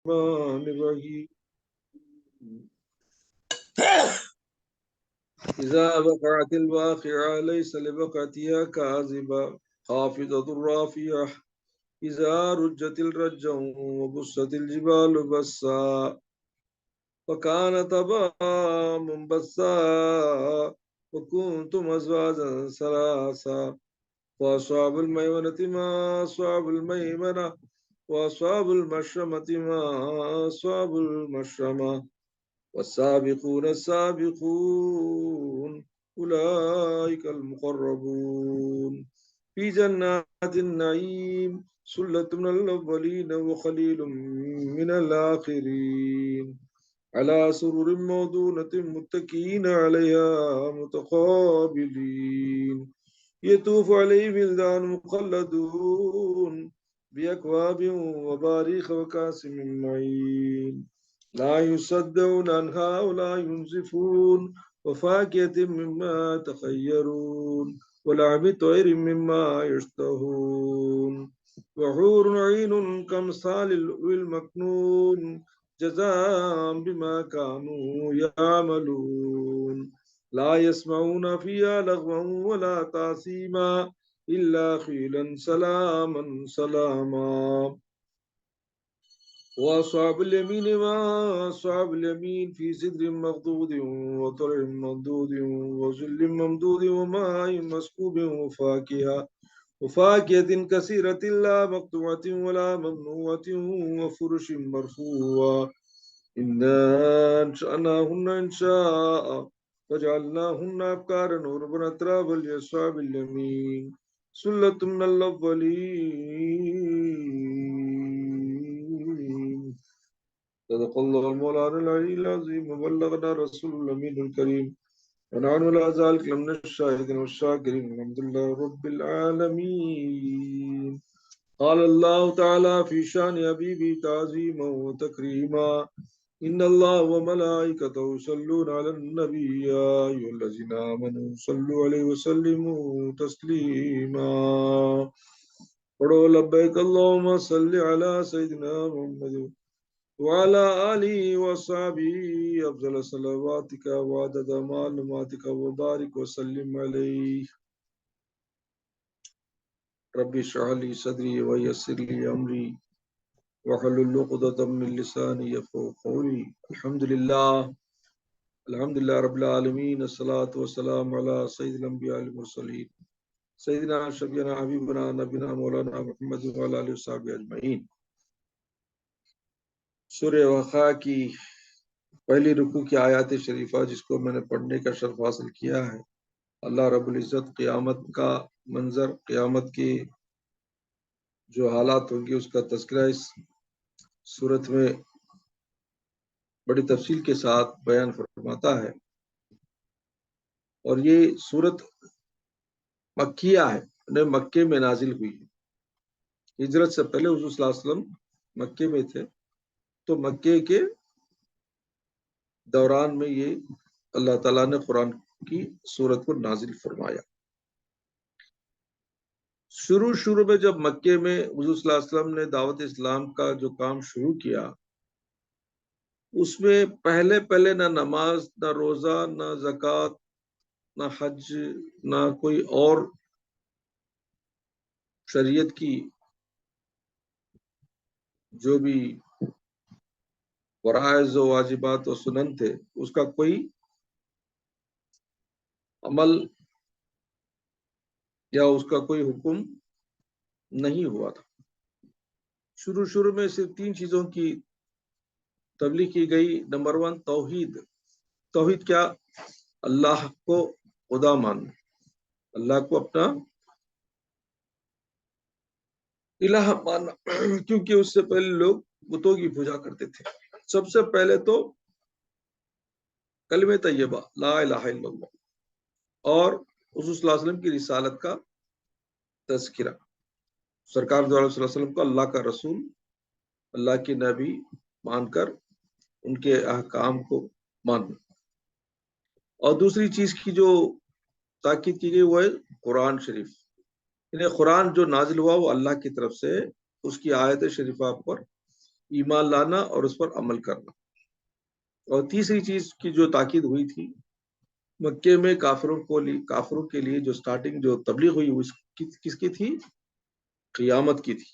الرحمن الرحيم إذا وقعت الواقعة ليس لوقعتها كاذبة خافضة رافعة إذا رجت الرجا وبست الجبال بسا فكانت هباء منبثا وكنتم أزواجا ثلاثا وأصحاب الميمنة ما أصحاب الميمنة وأصحاب المشأمة ما أصحاب المشأمة والسابقون السابقون أولئك المقربون في جنات النعيم ثلة من الأولين وقليل من الآخرين على سرر موضونة متكئين عليها متقابلين يطوف عليهم ولدان مخلدون بأكواب وباريخ وكأس من معين لا يصدعون عنها ولا ينزفون وفاكهة مما تخيرون ولعب طير مما يشتهون وحور عين كمثال اللؤلؤ المكنون جزاء بما كانوا يعملون لا يسمعون فيها لغوا ولا تأثيما إلا قيلا سلاما سلاما وأصحاب اليمين ما أصحاب اليمين في سدر مخضود وطلع ممدود وظل ممدود وماء مسكوب وفاكهة كثيرة لا مقطوعة ولا ممنوعة وفرش مرفوعة إنا أنشأناهن إنشاء وجعلناهن أبكارا عربا أترابا لأصحاب اليمين سلة من الأولين صدق الله المولانا العلي العظيم وبلغنا رسول الأمين الكريم ونحن لا ذلك لمن الشاهدين والشاكرين الحمد لله رب العالمين قال الله تعالى في شان حبيبي تعظيما وتكريما إن الله وملائكته يصلون على النبي يا أيها الذين آمنوا صلوا عليه وسلموا تسليما پڑھو لبیک اللہم صل علی سیدنا محمد وعلى آله وصحبه أفضل صلواتك وعدد معلوماتك وبارك وسلم عليه ربي اشرح لي صدري ويسر لي أمري واحلل عقدة من لساني يفقهوا قولي الحمد لله رب العالمين الصلاة والسلام على سيد الأنبياء المرسلين سيدنا شفيعنا حبيبنا نبينا مولانا محمد وعلى آله وصحبه أجمعين. سورہ وقع کی پہلی رکوع کی آیات شریفہ جس کو میں نے پڑھنے کا شرف حاصل کیا ہے، اللہ رب العزت قیامت کا منظر، قیامت کی جو حالات ہوں گے اس کا تذکرہ اس صورت میں بڑی تفصیل کے ساتھ بیان فرماتا ہے. اور یہ صورت مکیہ ہے، مکے میں نازل ہوئی ہے. ہجرت سے پہلے حضور صلی اللہ علیہ وسلم مکے میں تھے، تو مکے کے دوران میں یہ اللہ تعالیٰ نے قرآن کی صورت کو نازل فرمایا. شروع میں جب مکے میں حضور صلی اللہ علیہ وسلم نے دعوت اسلام کا جو کام شروع کیا، اس میں پہلے نہ نماز، نہ روزہ، نہ زکوٰۃ، نہ حج، نہ کوئی اور شریعت کی جو بھی فرائض و واجبات و سنن تھے اس کا کوئی عمل یا اس کا کوئی حکم نہیں ہوا تھا. شروع میں صرف 3 چیزوں کی تبلیغ کی گئی. نمبر 1 توحید کیا؟ اللہ کو خدا ماننا، اللہ کو اپنا الہ ماننا، کیونکہ اس سے پہلے لوگ بتوں کی پوجا کرتے تھے. سب سے پہلے تو کلمہ طیبہ لا الہ الا اللہ اور حضور صلی اللہ علیہ وسلم کی رسالت کا تذکرہ، سرکار صلی اللہ علیہ وسلم کو اللہ کا رسول، اللہ کے نبی مان کر ان کے احکام کو ماننا. اور دوسری چیز کی جو تاکید کی گئی وہ ہے قرآن شریف. یعنی قرآن جو نازل ہوا وہ اللہ کی طرف سے، اس کی آیت شریفہ پر ایمان لانا اور اس پر عمل کرنا. اور تیسری چیز کی جو تاکید ہوئی تھی، مکے میں کافروں کے لیے جو سٹارٹنگ جو تبلیغ ہوئی وہ کس کی تھی؟ قیامت کی تھی.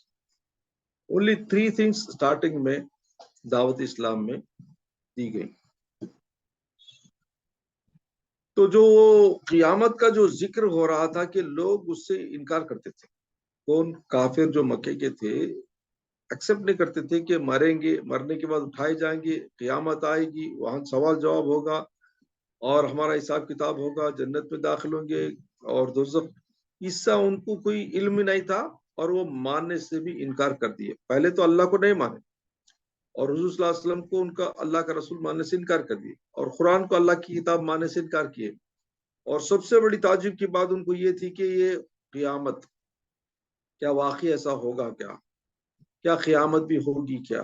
اونلی 3 things سٹارٹنگ میں دعوت اسلام میں دی گئی. تو جو قیامت کا جو ذکر ہو رہا تھا کہ لوگ اس سے انکار کرتے تھے. کون؟ کافر جو مکے کے تھے ایکسپٹ نہیں کرتے تھے کہ مریں گے، مرنے کے بعد اٹھائے جائیں گے، قیامت آئے گی، وہاں سوال جواب ہوگا اور ہمارا حساب کتاب ہوگا، جنت میں داخل ہوں گے اور دوزخ. اس سے ان کو کوئی علم نہیں تھا اور وہ ماننے سے بھی انکار کر دیے. پہلے تو اللہ کو نہیں مانے اور حضور صلی اللہ علیہ وسلم کو ان کا اللہ کا رسول ماننے سے انکار کر دیے اور قرآن کو اللہ کی کتاب ماننے سے انکار کیے. اور سب سے بڑی تعجب کی بات ان کو یہ تھی کہ یہ قیامت کیا واقعی ایسا ہوگا؟ کیا قیامت بھی ہوگی؟ کیا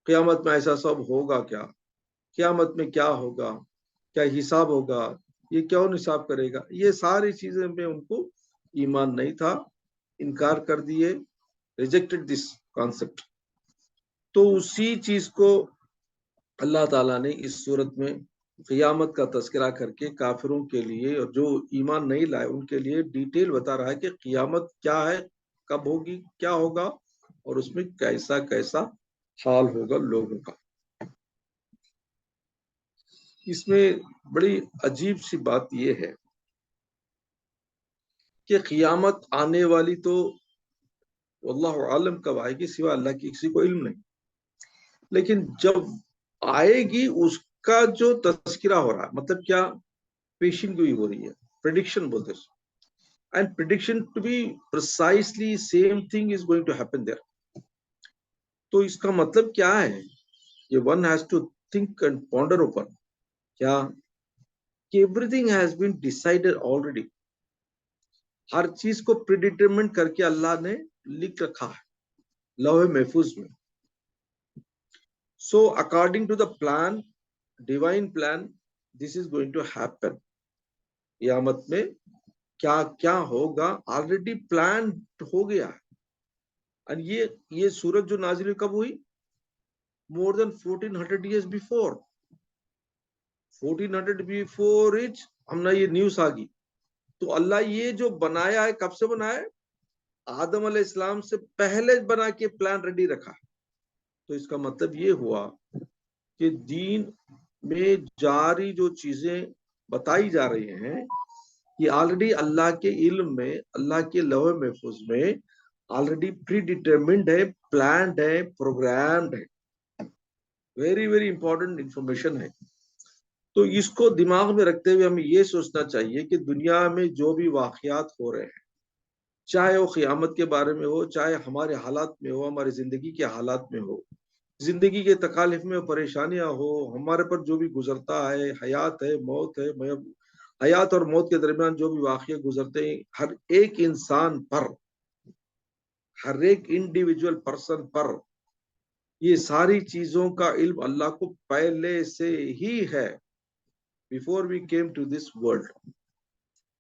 قیامت میں ایسا سب ہوگا؟ کیا قیامت میں کیا ہوگا؟ کیا حساب ہوگا؟ یہ کون حساب کرے گا؟ یہ ساری چیزیں میں ان کو ایمان نہیں تھا، انکار کر دیے، ریجیکٹڈ دس کانسیپٹ. تو اسی چیز کو اللہ تعالیٰ نے اس صورت میں قیامت کا تذکرہ کر کے کافروں کے لیے اور جو ایمان نہیں لائے ان کے لیے ڈیٹیل بتا رہا ہے کہ قیامت کیا ہے، کب ہوگی، کیا ہوگا اور اس میں کیسا کیسا حال ہوگا لوگوں کا. اس میں بڑی عجیب سی بات یہ ہے کہ قیامت آنے والی تو واللہ عالم کب آئے گی، سوا اللہ کی کسی کو علم نہیں. لیکن جب آئے گی اس کا جو تذکرہ ہو رہا ہے، مطلب کیا؟ پیشن گوئی ہو رہی ہے، پریڈکشن بولتے ہیں. And prediction to be precisely same thing is going to happen there. تو اس کا مطلب کیا ہے؟ یہ one has to think and ponder upon. کیا کہ everything has been decided already. ہر چیز کو predetermined کر کے اللہ نے لکھ رکھا ہے لوح محفوظ میں. So according to the plan, divine plan, this is going to happen. قیامت میں کیا کیا ہوگا آلریڈی پلان ہو گیا ہے. اور یہ سورت جو نازل کب ہوئی؟ مور دین 1400 years before. 1400 before it ہم نے یہ نیوز آ گئی. تو اللہ یہ جو بنایا ہے کب سے بنایا ہے؟ آدم علیہ السلام سے پہلے بنا کے پلان ریڈی رکھا. تو اس کا مطلب یہ ہوا کہ دین میں جاری جو چیزیں بتائی جا رہی ہیں یہ آلریڈی اللہ کے علم میں، اللہ کے لوح محفوظ میں آلریڈی پری ڈیٹرمنڈ ہے، پلانڈ ہے، پروگرامڈ ہے. ویری ویری امپورٹنٹ انفارمیشن ہے. تو اس کو دماغ میں رکھتے ہوئے ہمیں یہ سوچنا چاہیے کہ دنیا میں جو بھی واقعات ہو رہے ہیں، چاہے وہ قیامت کے بارے میں ہو، چاہے ہمارے حالات میں ہو، ہماری زندگی کے حالات میں ہو، زندگی کے تکالیف میں پریشانیاں ہو، ہمارے پر جو بھی گزرتا ہے، حیات ہے، موت ہے، حیات اور موت کے درمیان جو بھی واقعے گزرتے ہیں، ہر ایک انسان پر، ہر ایک انڈیویجول پرسن پر یہ ساری چیزوں کا علم اللہ کو پہلے سے ہی ہے. before we came to this world.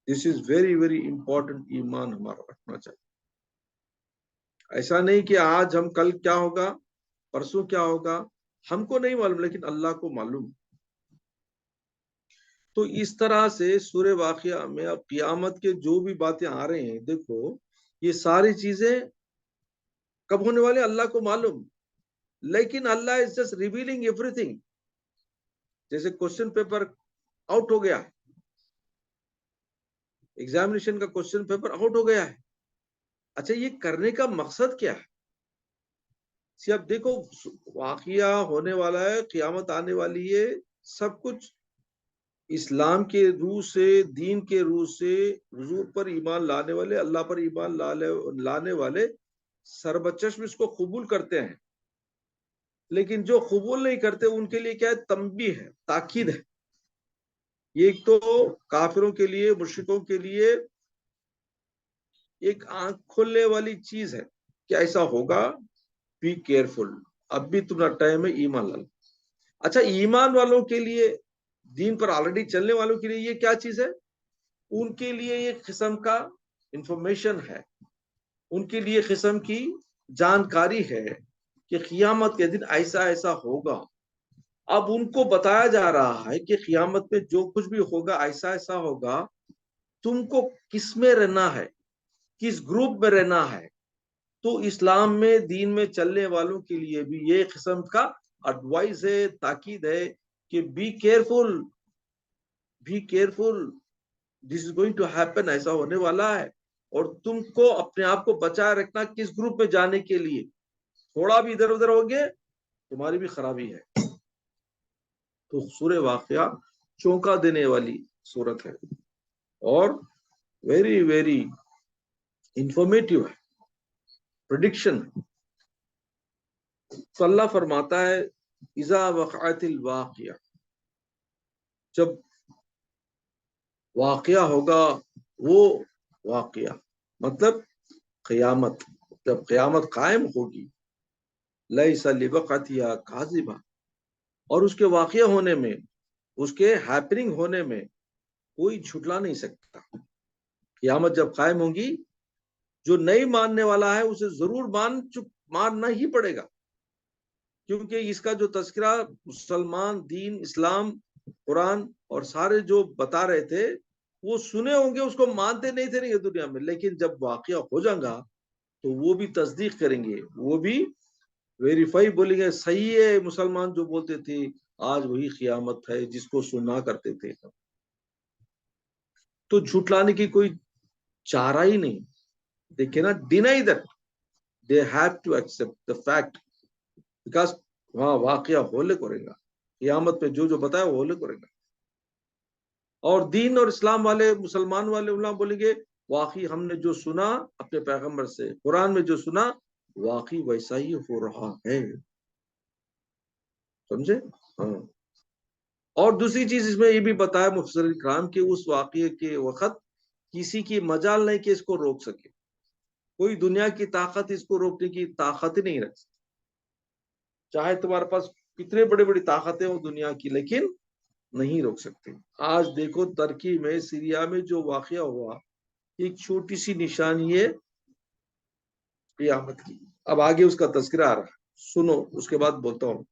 This is very very important. ایمان ہمارا رکھنا چاہیے. ایسا نہیں کہ آج ہم کل کیا ہوگا، پرسوں کیا ہوگا ہم کو نہیں معلوم، لیکن اللہ کو معلوم. تو اس طرح سے سورہ واقعہ میں اب قیامت کے جو بھی باتیں آ رہے ہیں، دیکھو یہ ساری چیزیں کب ہونے والے اللہ کو معلوم، لیکن Allah is just revealing everything. جیسے کوشچن پیپر آؤٹ ہو گیا ہے، ایگزامینیشن کا کوشچن پیپر آؤٹ ہو گیا ہے. اچھا یہ کرنے کا مقصد کیا ہے؟ اب دیکھو واقعہ ہونے والا ہے، قیامت آنے والی ہے، سب کچھ اسلام کے روح سے، دین کے روح سے، حضور پر ایمان لانے والے، اللہ پر ایمان لانے والے سربچشم اس کو قبول کرتے ہیں. لیکن جو قبول نہیں کرتے ان کے لیے کیا ہے؟ تنبیہ ہے، تاکید ہے. یہ ایک تو کافروں کے لیے، مشرکوں کے لیے ایک آنکھ کھولنے والی چیز ہے کہ ایسا ہوگا، بی کیئرفل، اب بھی تمہارا ٹائم ہے ایمان لانا. اچھا ایمان والوں کے لیے، دین پر آلریڈی چلنے والوں کے لیے یہ کیا چیز ہے؟ ان کے لیے ایک قسم کا انفارمیشن ہے، ان کے لیے قسم کی جانکاری ہے کہ قیامت کے دن ایسا ایسا ہوگا. اب ان کو بتایا جا رہا ہے کہ قیامت میں جو کچھ بھی ہوگا ایسا ایسا ہوگا. تم کو کس میں رہنا ہے, کس گروپ میں رہنا ہے. تو اسلام میں دین میں چلنے والوں کے لیے بھی یہ قسم کا ایڈوائز ہے, تاکید ہے کہ be careful, be careful, this is going to happen, ایسا ہونے والا ہے. اور تم کو اپنے آپ کو بچائے رکھنا کس گروپ میں جانے کے لیے. تھوڑا بھی ادھر ادھر ہوگے تمہاری بھی خرابی ہے. تو سورہ واقعہ چونکا دینے والی صورت ہے اور ویری ویری انفارمیٹیو ہے, پریڈکشن. تو اللہ فرماتا ہے اذا وقعت الواقعہ, جب واقعہ ہوگا وہ واقعہ, مطلب قیامت, جب قیامت قائم ہوگی, لیس لوقعتها کاذبہ, اور اس کے واقعہ ہونے میں, اس کے ہیپننگ ہونے میں کوئی جھٹلا نہیں سکتا. قیامت جب قائم ہوگی, جو نہیں ماننے والا ہے اسے ضرور ماننا ہی پڑے گا, کیونکہ اس کا جو تذکرہ مسلمان, دین, اسلام, قرآن اور سارے جو بتا رہے تھے وہ سنے ہوں گے, اس کو مانتے نہیں تھے یہ دنیا میں, لیکن جب واقعہ ہو جائے گا تو وہ بھی تصدیق کریں گے, وہ بھی ویریفائی بولیں گے, صحیح ہے. مسلمان جو بولتے تھے آج وہی قیامت ہے جس کو سنا کرتے تھے. تو جھٹلانے کی کوئی چارہ ہی نہیں. They cannot deny that. They have to accept the fact. Because وہاں واقعہ ہولے کرے گا, قیامت پہ جو بتایا وہ ہولے کرے گا. اور دین اور اسلام والے, مسلمان والے علماء بولیں گے واقعی ہم نے جو سنا اپنے پیغمبر سے, قرآن میں جو سنا واقعی ویسا ہی ہو رہا ہے. سمجھے؟ ہاں. اور دوسری چیز اس میں یہ بھی بتایا مفسرین کرام کہ اس واقعے کے وقت کسی کی مجال نہیں کہ اس کو روک سکے. کوئی دنیا کی طاقت اس کو روکنے کی طاقت ہی نہیں رکھ سکتی, چاہے تمہارے پاس کتنے بڑے بڑی طاقتیں ہوں دنیا کی, لیکن نہیں روک سکتے. آج دیکھو ترکی میں, سیریا میں جو واقعہ ہوا, ایک چھوٹی سی نشانی ہے قیامت کی. اب آگے اس کا تذکرہ آ رہا ہے, سنو, اس کے بعد بولتا ہوں.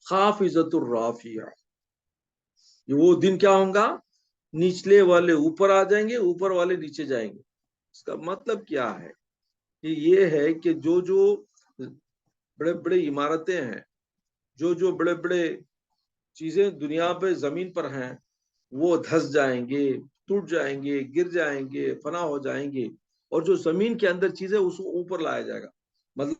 خافضۃ الرافعہ, وہ دن کیا ہوگا, نچلے والے اوپر آ جائیں گے, اوپر والے نیچے جائیں گے. اس کا مطلب کیا ہے کہ یہ ہے کہ جو بڑے بڑے عمارتیں ہیں, جو بڑے بڑے چیزیں دنیا پہ زمین پر ہیں, وہ دھس جائیں گے, ٹوٹ جائیں گے, گر جائیں گے, فنا ہو جائیں گے, اور جو زمین کے اندر چیزیں اس کو اوپر لایا جائے گا. مطلب